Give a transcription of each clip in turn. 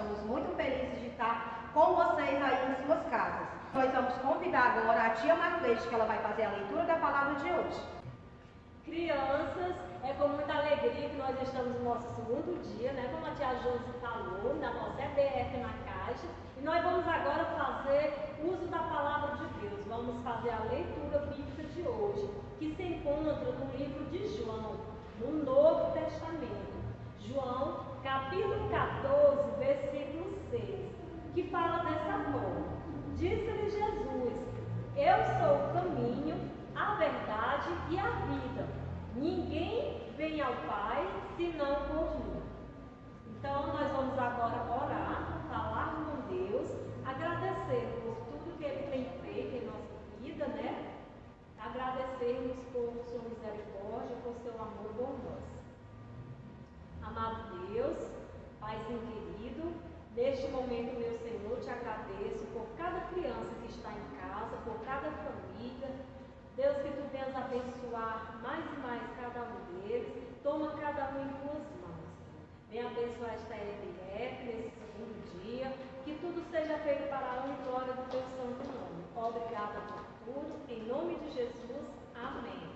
estamos muito felizes de estar com vocês aí em suas casas. Nós vamos convidar agora a tia Marclete, que ela vai fazer a leitura da palavra de hoje. Crianças, é com muita alegria que nós estamos no nosso segundo dia, né? Como a tia Josi falou, na nossa EBF na Caixa. E nós vamos agora fazer uso da palavra de Deus. Vamos fazer a leitura bíblica de hoje, que se encontra no livro de João, no Novo Testamento. João, capítulo 14, versículo 6, que fala dessa forma. Disse-lhe Jesus: eu sou o caminho, a verdade e a vida. Ninguém vem ao Pai senão por mim. Então nós vamos agora orar, falar com Deus, agradecer por tudo que Ele tem feito em nossa vida, né? Agradecermos por sua misericórdia, por seu amor por nós. Amado Deus, Paizinho querido, neste momento, meu Senhor, te agradeço por cada criança que está em casa, por cada família. Deus, que tu venhas abençoar mais e mais cada um deles. Toma cada um em tuas mãos. Venha abençoar esta EBF nesse segundo dia. Que tudo seja feito para a honra e glória do teu santo nome. Obrigada por tudo. Em nome de Jesus. Amém.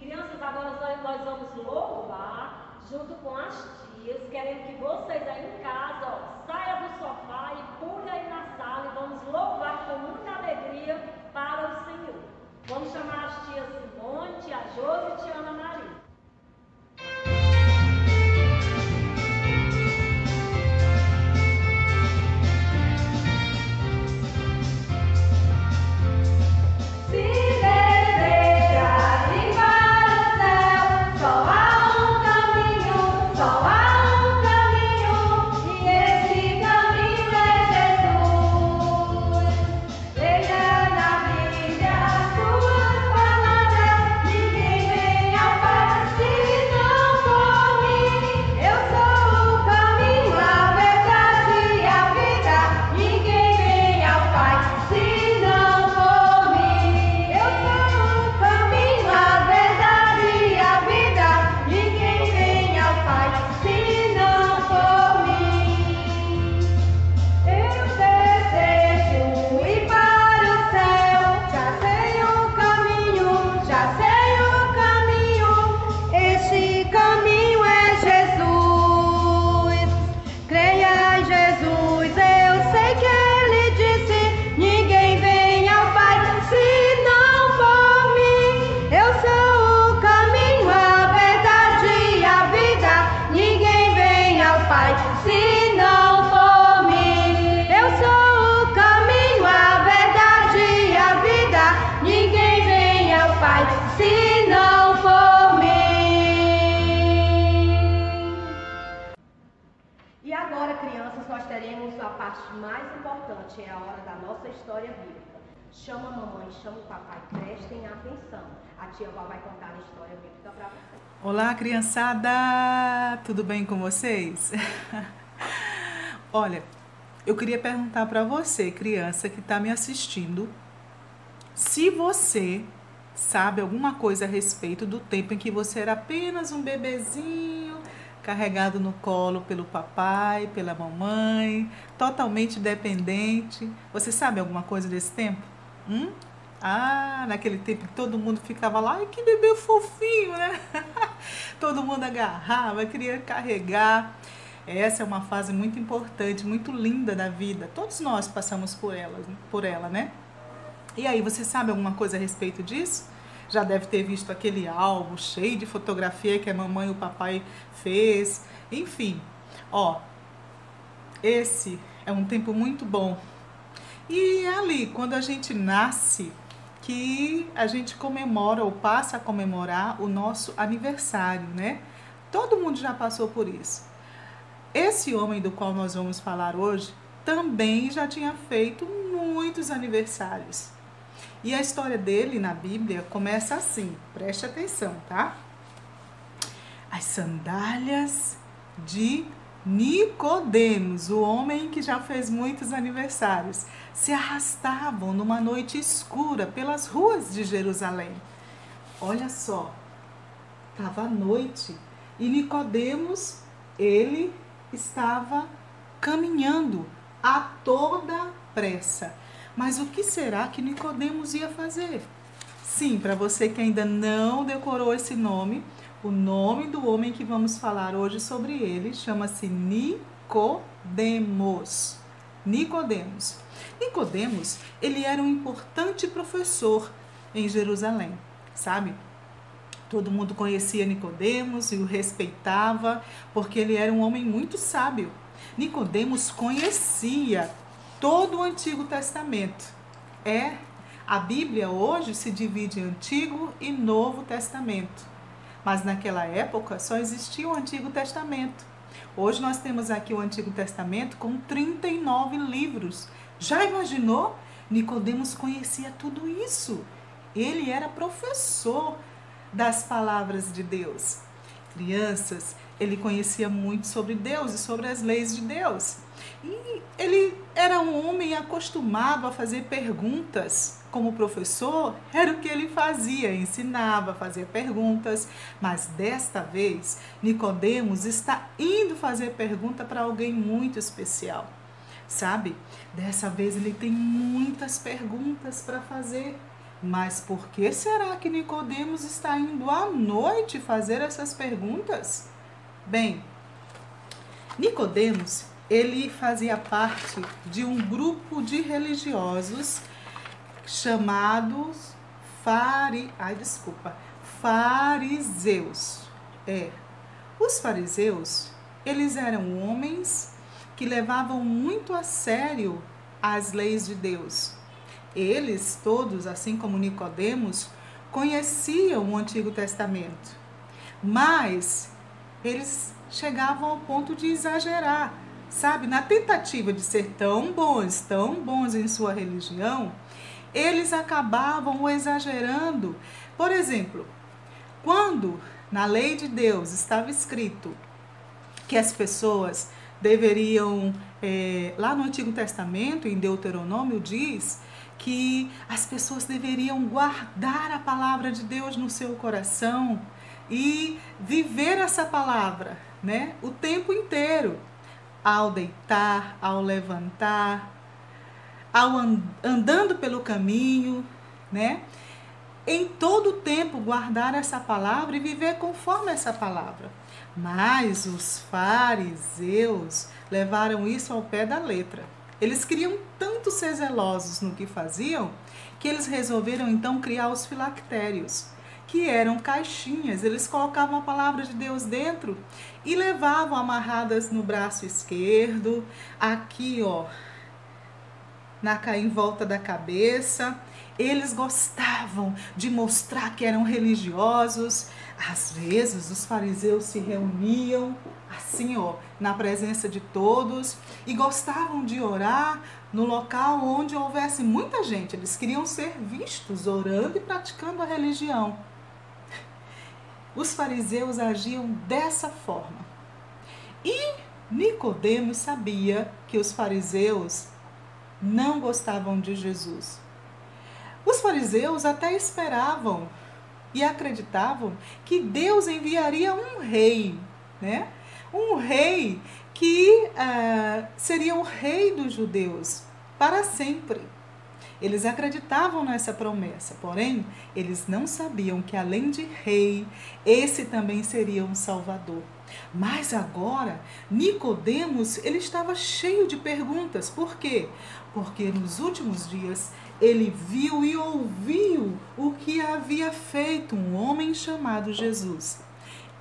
Crianças, agora nós vamos louvar junto com as tias. Querendo que vocês aí em casa, ó, saia do sofá e pule aí na sala e vamos louvar com muita alegria para o Senhor. Vamos chamar as tias Simone, tia Josi e tia Ana Maria. Mais importante é a hora da nossa história bíblica. Chama a mamãe, chama o papai, prestem atenção. A tia Val vai contar a história bíblica para vocês. Olá, criançada! Tudo bem com vocês? Olha, eu queria perguntar para você, criança que está me assistindo, se você sabe alguma coisa a respeito do tempo em que você era apenas um bebezinho, carregado no colo pelo papai, pela mamãe, totalmente dependente. Você sabe alguma coisa desse tempo? Naquele tempo que todo mundo ficava lá, ai, que bebê fofinho, né? Todo mundo agarrava, queria carregar. Essa é uma fase muito importante, muito linda da vida. Todos nós passamos por ela, né? E aí, você sabe alguma coisa a respeito disso? Já deve ter visto aquele álbum cheio de fotografia que a mamãe e o papai fez. Enfim, ó, esse é um tempo muito bom. E é ali, quando a gente nasce, que a gente comemora ou passa a comemorar o nosso aniversário, né? Todo mundo já passou por isso. Esse homem do qual nós vamos falar hoje também já tinha feito muitos aniversários. E a história dele na Bíblia começa assim, preste atenção, tá? As sandálias de Nicodemos, o homem que já fez muitos aniversários, se arrastavam numa noite escura pelas ruas de Jerusalém. Olha só, estava à noite e Nicodemos, ele estava caminhando a toda pressa. Mas o que será que Nicodemos ia fazer? Sim, para você que ainda não decorou esse nome, o nome do homem que vamos falar hoje sobre ele chama-se Nicodemos. Nicodemos. Nicodemos, ele era um importante professor em Jerusalém, sabe? Todo mundo conhecia Nicodemos e o respeitava, porque ele era um homem muito sábio. Nicodemos conhecia todo o Antigo Testamento. A Bíblia hoje se divide em Antigo e Novo Testamento. Mas naquela época só existia o Antigo Testamento. Hoje nós temos aqui o Antigo Testamento com 39 livros. Já imaginou? Nicodemos conhecia tudo isso. Ele era professor das palavras de Deus. Crianças, ele conhecia muito sobre Deus e sobre as leis de Deus. E ele era um homem acostumado a fazer perguntas. Como professor, era o que ele fazia, ensinava, fazia perguntas. Mas desta vez, Nicodemos está indo fazer pergunta para alguém muito especial. Sabe? Dessa vez ele tem muitas perguntas para fazer. Mas por que será que Nicodemos está indo à noite fazer essas perguntas? Bem, Nicodemos, ele fazia parte de um grupo de religiosos chamados fariseus. Os fariseus, eles eram homens que levavam muito a sério as leis de Deus. Eles todos, assim como Nicodemos, conheciam o Antigo Testamento, mas eles chegavam ao ponto de exagerar, sabe? Na tentativa de ser tão bons em sua religião, eles acabavam exagerando. Por exemplo, quando na lei de Deus estava escrito que as pessoas deveriam, lá no Antigo Testamento, em Deuteronômio, diz que as pessoas deveriam guardar a palavra de Deus no seu coração e viver essa palavra, né, o tempo inteiro, ao deitar, ao levantar, andando pelo caminho, né? Em todo o tempo guardar essa palavra e viver conforme essa palavra. Mas os fariseus levaram isso ao pé da letra. Eles queriam tanto ser zelosos no que faziam, que eles resolveram então criar os filactérios, que eram caixinhas. Eles colocavam a palavra de Deus dentro e levavam amarradas no braço esquerdo, aqui em volta da cabeça. Eles gostavam de mostrar que eram religiosos. Às vezes os fariseus se reuniam assim, na presença de todos, e gostavam de orar no local onde houvesse muita gente. Eles queriam ser vistos orando e praticando a religião. Os fariseus agiam dessa forma. E Nicodemos sabia que os fariseus não gostavam de Jesus. Os fariseus até esperavam e acreditavam que Deus enviaria um rei, né? Um rei que seria o rei dos judeus para sempre. Eles acreditavam nessa promessa, porém, eles não sabiam que além de rei, esse também seria um salvador. Mas agora, Nicodemos, ele estava cheio de perguntas. Por quê? Porque nos últimos dias ele viu e ouviu o que havia feito um homem chamado Jesus.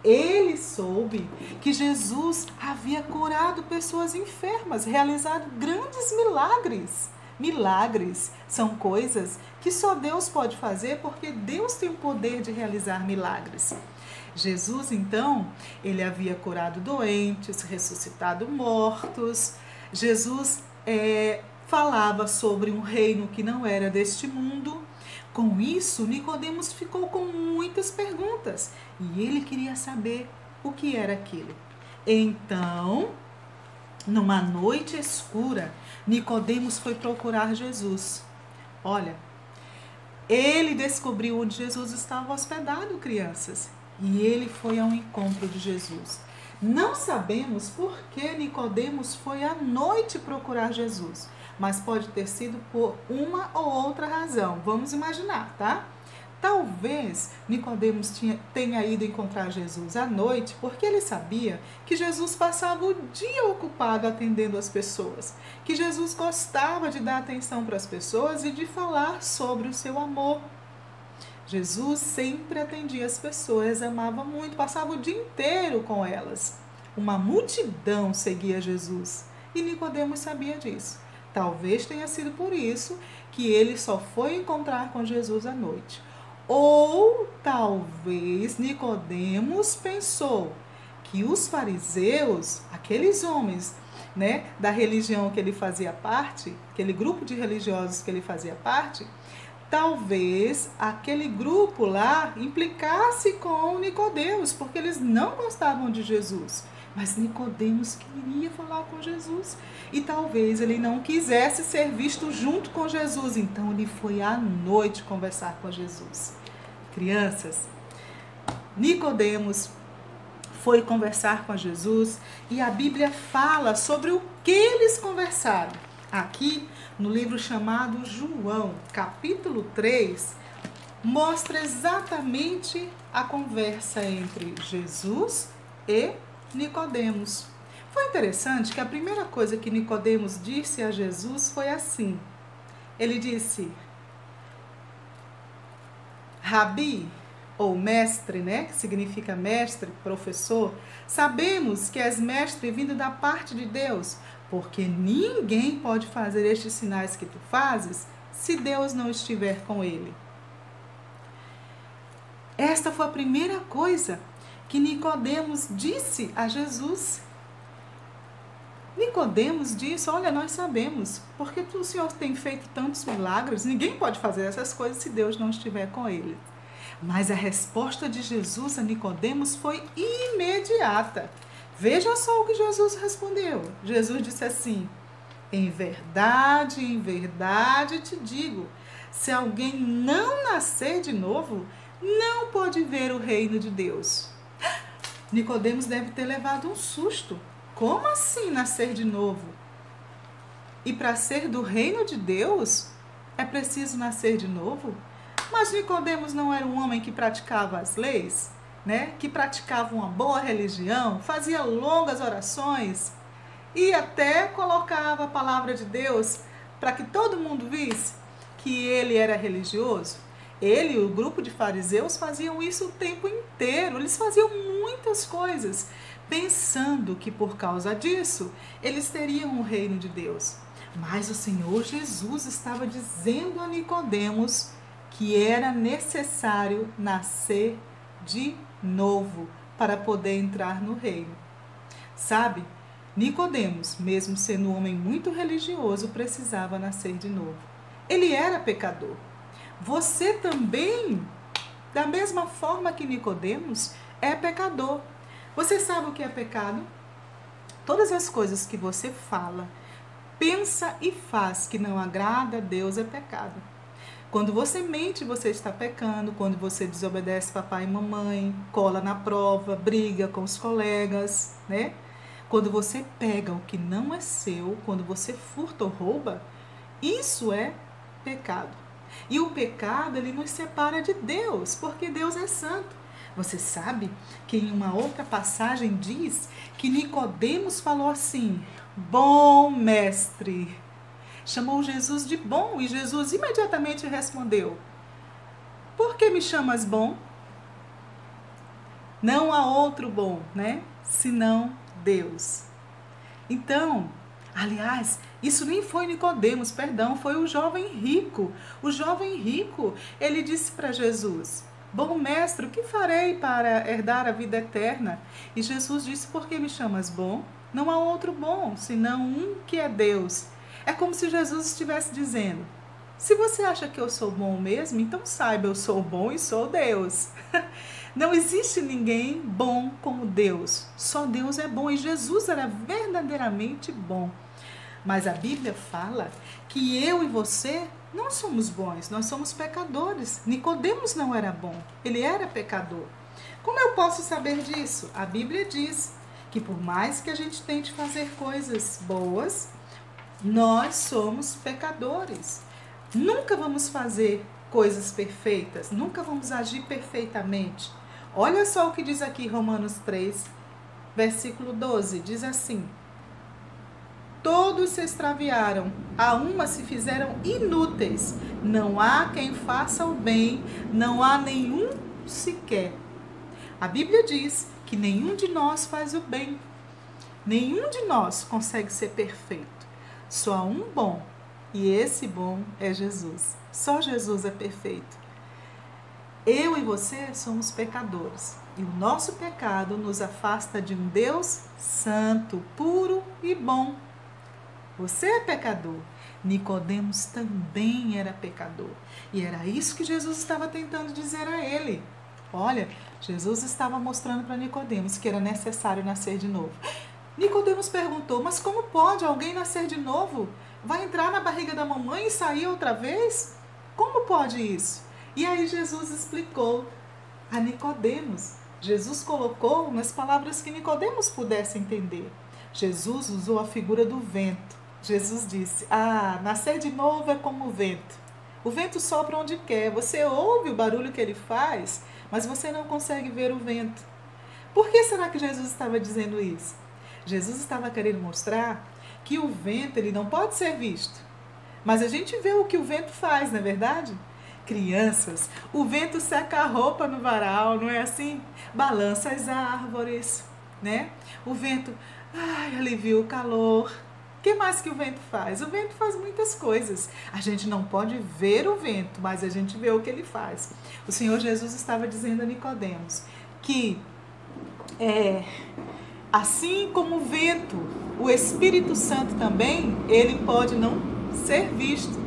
Ele soube que Jesus havia curado pessoas enfermas, realizado grandes milagres. Milagres são coisas que só Deus pode fazer, porque Deus tem o poder de realizar milagres. Jesus, então, ele havia curado doentes, ressuscitado mortos. Jesus falava sobre um reino que não era deste mundo. Com isso, Nicodemos ficou com muitas perguntas e ele queria saber o que era aquilo. Então, numa noite escura, Nicodemos foi procurar Jesus. Olha, ele descobriu onde Jesus estava hospedado, crianças, e ele foi ao encontro de Jesus. Não sabemos por que Nicodemos foi à noite procurar Jesus, mas pode ter sido por uma ou outra razão. Vamos imaginar, tá? Talvez Nicodemos tenha ido encontrar Jesus à noite porque ele sabia que Jesus passava o dia ocupado atendendo as pessoas, que Jesus gostava de dar atenção para as pessoas e de falar sobre o seu amor. Jesus sempre atendia as pessoas, amava muito, passava o dia inteiro com elas. Uma multidão seguia Jesus e Nicodemos sabia disso. Talvez tenha sido por isso que ele só foi encontrar com Jesus à noite. Ou talvez Nicodemos pensou que os fariseus, aqueles homens, né, da religião que ele fazia parte, aquele grupo de religiosos que ele fazia parte, talvez aquele grupo lá implicasse com Nicodemos, porque eles não gostavam de Jesus. Mas Nicodemos queria falar com Jesus e talvez ele não quisesse ser visto junto com Jesus, então ele foi à noite conversar com Jesus. Crianças, Nicodemos foi conversar com Jesus e a Bíblia fala sobre o que eles conversaram. Aqui no livro chamado João, capítulo 3, mostra exatamente a conversa entre Jesus e Nicodemos. Foi interessante que a primeira coisa que Nicodemos disse a Jesus foi assim. Ele disse: Rabi, ou mestre, né, que significa mestre, professor, sabemos que és mestre vindo da parte de Deus, porque ninguém pode fazer estes sinais que tu fazes se Deus não estiver com ele. Esta foi a primeira coisa que Nicodemos disse a Jesus. Nicodemos disse: olha, nós sabemos, porque o Senhor tem feito tantos milagres, ninguém pode fazer essas coisas se Deus não estiver com ele. Mas a resposta de Jesus a Nicodemos foi imediata. Veja só o que Jesus respondeu. Jesus disse assim: em verdade te digo, se alguém não nascer de novo, não pode ver o reino de Deus. Nicodemos deve ter levado um susto. Como assim nascer de novo? E para ser do reino de Deus, é preciso nascer de novo? Mas Nicodemos não era um homem que praticava as leis, né? Que praticava uma boa religião, fazia longas orações e até colocava a palavra de Deus para que todo mundo visse que ele era religioso. Ele e o grupo de fariseus faziam isso o tempo inteiro, eles faziam muitas coisas, pensando que por causa disso eles teriam o reino de Deus. Mas o Senhor Jesus estava dizendo a Nicodemos que era necessário nascer de novo para poder entrar no reino. Sabe, Nicodemos, mesmo sendo um homem muito religioso, precisava nascer de novo. Ele era pecador. Você também, da mesma forma que Nicodemos, é pecador. Você sabe o que é pecado? Todas as coisas que você fala, pensa e faz que não agrada a Deus é pecado. Quando você mente, você está pecando. Quando você desobedece papai e mamãe, cola na prova, briga com os colegas, né? Quando você pega o que não é seu, quando você furta ou rouba, isso é pecado. E o pecado, ele nos separa de Deus, porque Deus é santo. Você sabe que em uma outra passagem diz que Nicodemos falou assim: bom mestre. Chamou Jesus de bom e Jesus imediatamente respondeu: por que me chamas bom? Não há outro bom, né? Senão Deus. Então, aliás, isso nem foi Nicodemos, perdão, foi o jovem rico. O jovem rico, ele disse para Jesus: bom mestre, o que farei para herdar a vida eterna? E Jesus disse: por que me chamas bom? Não há outro bom, senão um que é Deus. É como se Jesus estivesse dizendo: se você acha que eu sou bom mesmo, então saiba, eu sou bom e sou Deus. Não existe ninguém bom como Deus. Só Deus é bom e Jesus era verdadeiramente bom. Mas a Bíblia fala que eu e você não somos bons, nós somos pecadores. Nicodemos não era bom, ele era pecador. Como eu posso saber disso? A Bíblia diz que por mais que a gente tente fazer coisas boas, nós somos pecadores. Nunca vamos fazer coisas perfeitas, nunca vamos agir perfeitamente. Olha só o que diz aqui Romanos 3, versículo 12, diz assim: todos se extraviaram, a uma se fizeram inúteis, não há quem faça o bem, não há nenhum sequer. A Bíblia diz que nenhum de nós faz o bem, nenhum de nós consegue ser perfeito, só há um bom, e esse bom é Jesus. Só Jesus é perfeito. Eu e você somos pecadores, e o nosso pecado nos afasta de um Deus santo, puro e bom. Você é pecador. Nicodemos também era pecador. E era isso que Jesus estava tentando dizer a ele. Olha, Jesus estava mostrando para Nicodemos que era necessário nascer de novo. Nicodemos perguntou: mas como pode alguém nascer de novo? Vai entrar na barriga da mamãe e sair outra vez? Como pode isso? E aí Jesus explicou a Nicodemos. Jesus colocou nas palavras que Nicodemos pudesse entender. Jesus usou a figura do vento. Jesus disse: nascer de novo é como o vento. O vento sopra onde quer. Você ouve o barulho que ele faz, mas você não consegue ver o vento. Por que será que Jesus estava dizendo isso? Jesus estava querendo mostrar que o vento ele não pode ser visto. Mas a gente vê o que o vento faz, não é verdade? Crianças, o vento seca a roupa no varal, não é assim? Balança as árvores, né? O vento alivia o calor. O que mais que o vento faz? O vento faz muitas coisas. A gente não pode ver o vento, mas a gente vê o que ele faz. O Senhor Jesus estava dizendo a Nicodemos que assim como o vento, o Espírito Santo também, ele pode não ser visto.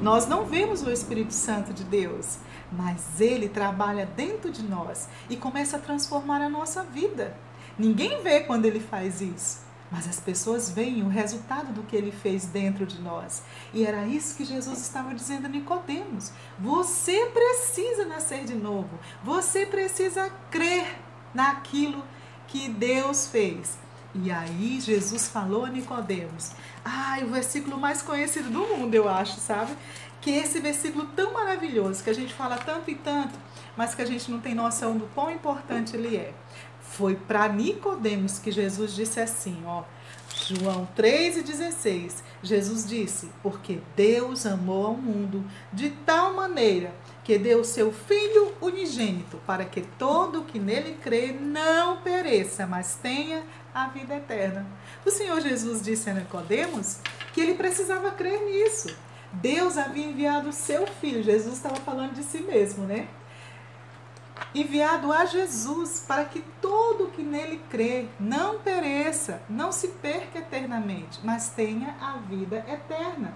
Nós não vemos o Espírito Santo de Deus, mas ele trabalha dentro de nós e começa a transformar a nossa vida. Ninguém vê quando ele faz isso, mas as pessoas veem o resultado do que ele fez dentro de nós. E era isso que Jesus estava dizendo a Nicodemos. Você precisa nascer de novo. Você precisa crer naquilo que Deus fez. E aí Jesus falou a Nicodemos. O versículo mais conhecido do mundo, eu acho, sabe? Que esse versículo tão maravilhoso, que a gente fala tanto e tanto, mas que a gente não tem noção do quão importante ele é. Foi para Nicodemos que Jesus disse assim, João 3,16. Jesus disse: porque Deus amou ao mundo de tal maneira que deu o seu Filho unigênito, para que todo o que nele crê não pereça, mas tenha a vida eterna. O Senhor Jesus disse a Nicodemos que ele precisava crer nisso. Deus havia enviado o seu Filho. Jesus estava falando de si mesmo, né? Enviado a Jesus para que todo o que nele crê não pereça, não se perca eternamente, mas tenha a vida eterna.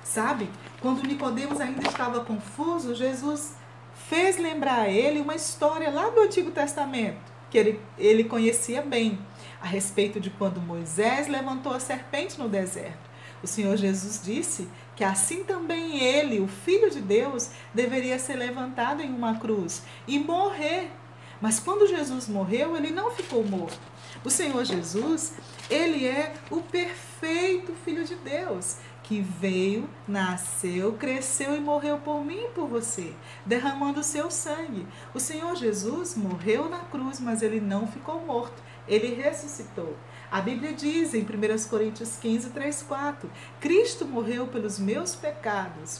Sabe, quando Nicodemos ainda estava confuso, Jesus fez lembrar a ele uma história lá do Antigo Testamento, que ele conhecia bem, a respeito de quando Moisés levantou a serpente no deserto. O Senhor Jesus disse que assim também ele, o Filho de Deus, deveria ser levantado em uma cruz e morrer. Mas quando Jesus morreu, ele não ficou morto. O Senhor Jesus, ele é o perfeito Filho de Deus, que veio, nasceu, cresceu e morreu por mim e por você, derramando o seu sangue. O Senhor Jesus morreu na cruz, mas ele não ficou morto, ele ressuscitou. A Bíblia diz em 1 Coríntios 15, 3, 4, Cristo morreu pelos meus pecados,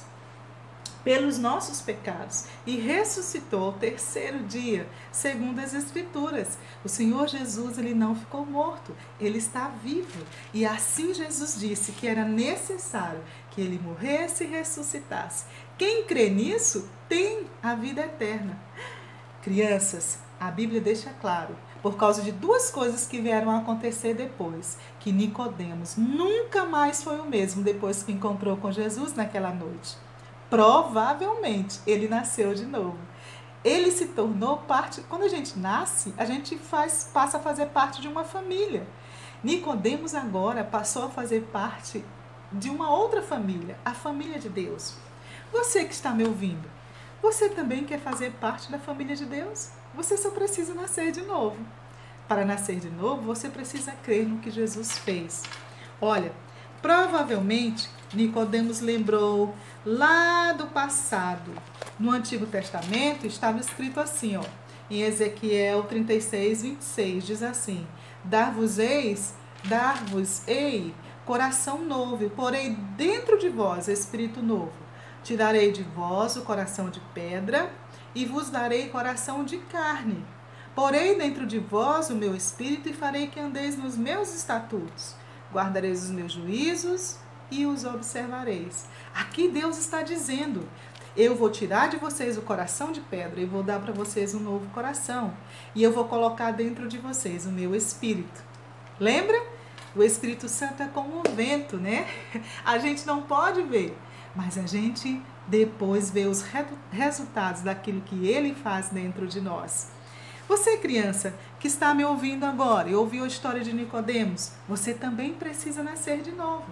pelos nossos pecados, e ressuscitou ao terceiro dia, segundo as Escrituras. O Senhor Jesus, ele não ficou morto, ele está vivo. E assim Jesus disse que era necessário que ele morresse e ressuscitasse. Quem crê nisso tem a vida eterna. Crianças, a Bíblia deixa claro, por causa de duas coisas que vieram a acontecer depois, que Nicodemos nunca mais foi o mesmo depois que encontrou com Jesus naquela noite. Provavelmente ele nasceu de novo. Ele se tornou parte. Quando a gente nasce, a gente passa a fazer parte de uma família. Nicodemos agora passou a fazer parte de uma outra família, a família de Deus. Você que está me ouvindo, você também quer fazer parte da família de Deus? Você só precisa nascer de novo. Para nascer de novo, você precisa crer no que Jesus fez. Olha, provavelmente Nicodemos lembrou lá do passado. No Antigo Testamento estava escrito assim, ó, em Ezequiel 36:26, diz assim: Dar-vos-ei coração novo, porei dentro de vós espírito novo. Tirarei de vós o coração de pedra e vos darei coração de carne. Porei dentro de vós o meu espírito e farei que andeis nos meus estatutos. Guardareis os meus juízos e os observareis. Aqui Deus está dizendo: eu vou tirar de vocês o coração de pedra e vou dar para vocês um novo coração. E eu vou colocar dentro de vocês o meu espírito. Lembra? O Espírito Santo é como um vento, né? A gente não pode ver, mas a gente depois vê os resultados daquilo que ele faz dentro de nós. Você, criança, que está me ouvindo agora e ouviu a história de Nicodemos, você também precisa nascer de novo.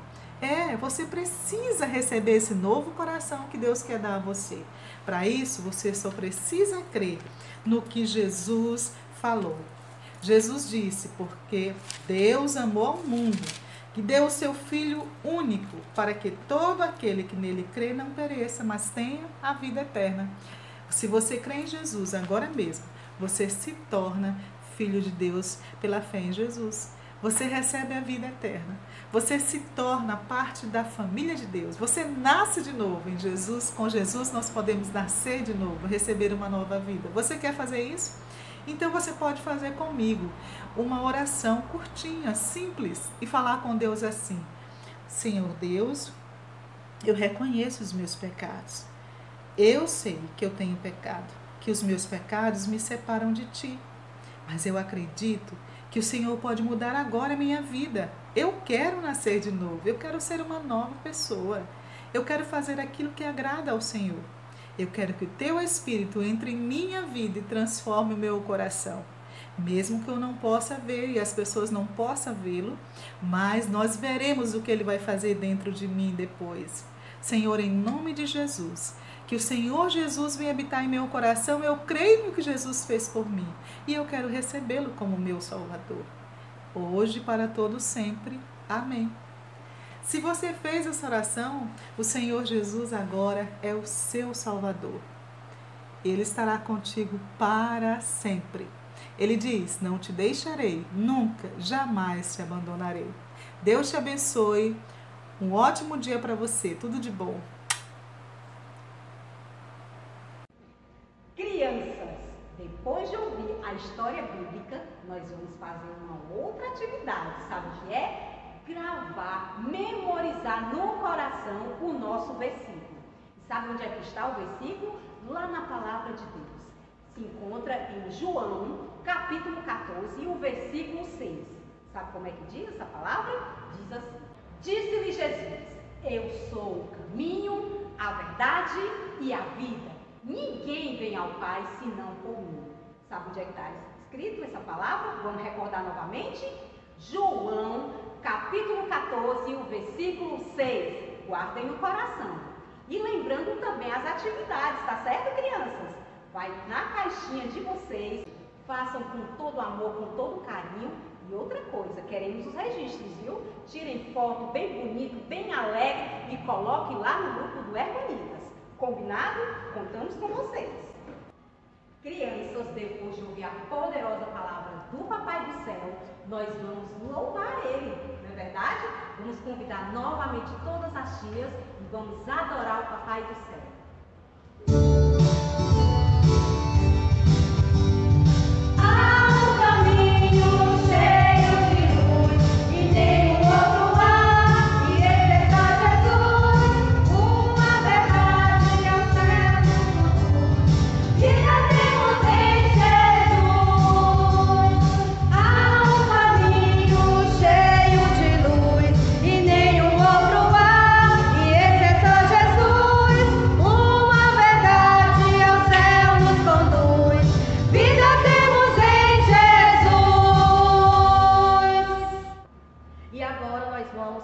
Você precisa receber esse novo coração que Deus quer dar a você. Para isso, você só precisa crer no que Jesus falou. Jesus disse: porque Deus amou ao mundo, que deu o seu Filho único, para que todo aquele que nele crê não pereça, mas tenha a vida eterna. Se você crê em Jesus agora mesmo, você se torna filho de Deus pela fé em Jesus. Você recebe a vida eterna. Você se torna parte da família de Deus. Você nasce de novo em Jesus. Com Jesus nós podemos nascer de novo, receber uma nova vida. Você quer fazer isso? Então você pode fazer comigo uma oração curtinha, simples, e falar com Deus assim: Senhor Deus, eu reconheço os meus pecados. Eu sei que eu tenho pecado, que os meus pecados me separam de Ti. Mas eu acredito que o Senhor pode mudar agora a minha vida. Eu quero nascer de novo, eu quero ser uma nova pessoa. Eu quero fazer aquilo que agrada ao Senhor. Eu quero que o Teu Espírito entre em minha vida e transforme o meu coração. Mesmo que eu não possa ver e as pessoas não possam vê-lo, mas nós veremos o que Ele vai fazer dentro de mim depois. Senhor, em nome de Jesus, que o Senhor Jesus venha habitar em meu coração. Eu creio no que Jesus fez por mim e eu quero recebê-lo como meu Salvador. Hoje, para todo sempre. Amém. Se você fez essa oração, o Senhor Jesus agora é o seu Salvador. Ele estará contigo para sempre. Ele diz: não te deixarei, nunca, jamais te abandonarei. Deus te abençoe. Um ótimo dia para você. Tudo de bom. Crianças, depois de ouvir a história bíblica, nós vamos fazer uma outra atividade. Sabe o que é? Gravar, memorizar no coração o nosso versículo. E sabe onde é que está o versículo? Lá na palavra de Deus. Se encontra em João, capítulo 14, e o versículo 6. Sabe como é que diz essa palavra? Diz assim: disse-lhe Jesus: eu sou o caminho, a verdade e a vida. Ninguém vem ao Pai senão por mim. Sabe onde é que está escrito essa palavra? Vamos recordar novamente? João, capítulo 14, o versículo 6. Guardem no coração. E lembrando também as atividades, tá certo, crianças? Vai na caixinha de vocês, façam com todo amor, com todo carinho. E outra coisa, queremos os registros, viu? Tirem foto bem bonito, bem alegre e coloquem lá no grupo do Ergonitas. Combinado? Contamos com vocês. Crianças, depois de ouvir a poderosa palavra do Papai do Céu, nós vamos louvar Ele, não é verdade? Vamos convidar novamente todas as tias e vamos adorar o Papai do Céu.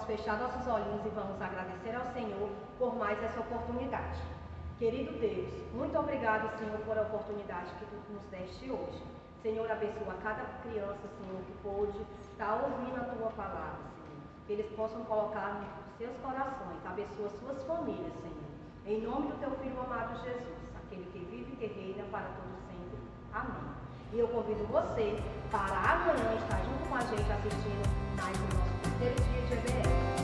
Fechar nossos olhinhos e vamos agradecer ao Senhor por mais essa oportunidade. Querido Deus, muito obrigado, Senhor, por a oportunidade que Tu nos deste hoje. Senhor, abençoa cada criança, Senhor, que pôde estar ouvindo a tua palavra, Senhor. Que eles possam colocar nos seus corações. Abençoa suas famílias, Senhor. Em nome do teu Filho amado Jesus, aquele que vive e que reina para todo sempre. Amém. E eu convido você para amanhã estar junto com a gente assistindo mais o nosso terceiro dia de EBS.